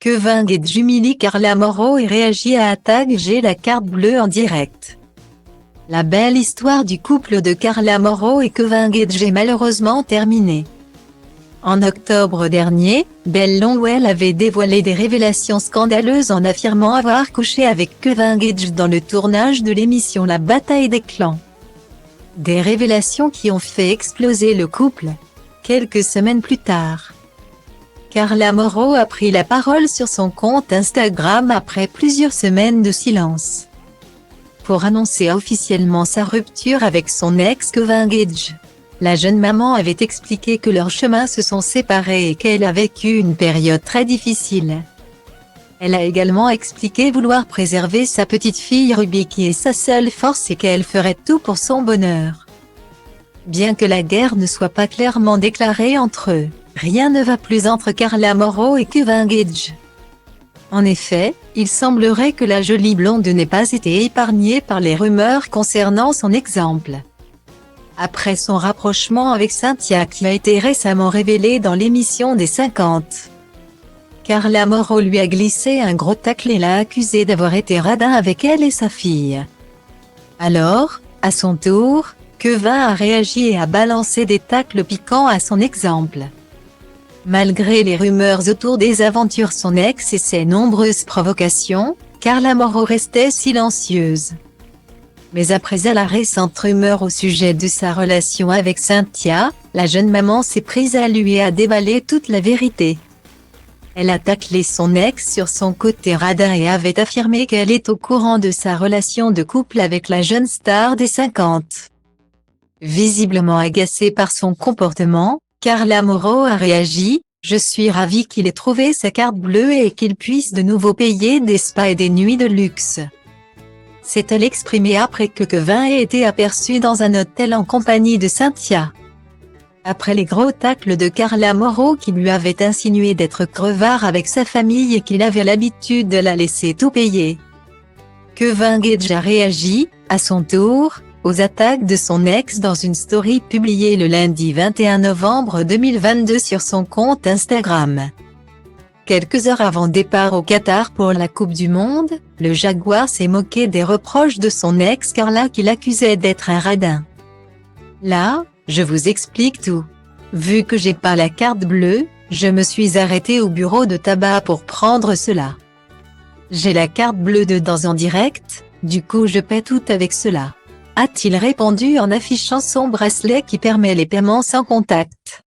Kevin Guedj humilie Carla Morrow et réagit à Tag G la carte bleue en direct. La belle histoire du couple de Carla Morrow et Kevin Guedj est malheureusement terminée. En octobre dernier, Belle Longwell avait dévoilé des révélations scandaleuses en affirmant avoir couché avec Kevin Guedj dans le tournage de l'émission La Bataille des Clans. Des révélations qui ont fait exploser le couple. Quelques semaines plus tard, Carla Morrow a pris la parole sur son compte Instagram après plusieurs semaines de silence, pour annoncer officiellement sa rupture avec son ex Kevin Guedj. La jeune maman avait expliqué que leurs chemins se sont séparés et qu'elle a vécu une période très difficile. Elle a également expliqué vouloir préserver sa petite fille Ruby qui est sa seule force et qu'elle ferait tout pour son bonheur. Bien que la guerre ne soit pas clairement déclarée entre eux, rien ne va plus entre Carla Morrow et Kevin Guedj. En effet, il semblerait que la jolie blonde n'ait pas été épargnée par les rumeurs concernant son exemple. Après son rapprochement avec Cynthia qui a été récemment révélé dans l'émission des 50. Carla Morrow lui a glissé un gros tacle et l'a accusé d'avoir été radin avec elle et sa fille. Alors, à son tour, Kevin a réagi et a balancé des tacles piquants à son exemple. Malgré les rumeurs autour des aventures son ex et ses nombreuses provocations, Carla Morrow restait silencieuse. Mais après la récente rumeur au sujet de sa relation avec Cynthia, la jeune maman s'est prise à lui et a déballé toute la vérité. Elle a taclé son ex sur son côté radin et avait affirmé qu'elle est au courant de sa relation de couple avec la jeune star des 50. Visiblement agacée par son comportement, Carla Morrow a réagi « Je suis ravie qu'il ait trouvé sa carte bleue et qu'il puisse de nouveau payer des spas et des nuits de luxe ». S'est-elle exprimée après que Kevin ait été aperçu dans un hôtel en compagnie de Cynthia. Après les gros tacles de Carla Morrow qui lui avait insinué d'être crevard avec sa famille et qu'il avait l'habitude de la laisser tout payer. Kevin Guedj a réagi, à son tour, aux attaques de son ex dans une story publiée le lundi 21 novembre 2022 sur son compte Instagram. Quelques heures avant départ au Qatar pour la Coupe du Monde, le Jaguar s'est moqué des reproches de son ex Carla qui l'accusait d'être un radin. Là, je vous explique tout. Vu que j'ai pas la carte bleue, je me suis arrêté au bureau de tabac pour prendre cela. J'ai la carte bleue dedans en direct, du coup je paie tout avec cela. A-t-il répondu en affichant son bracelet qui permet les paiements sans contact.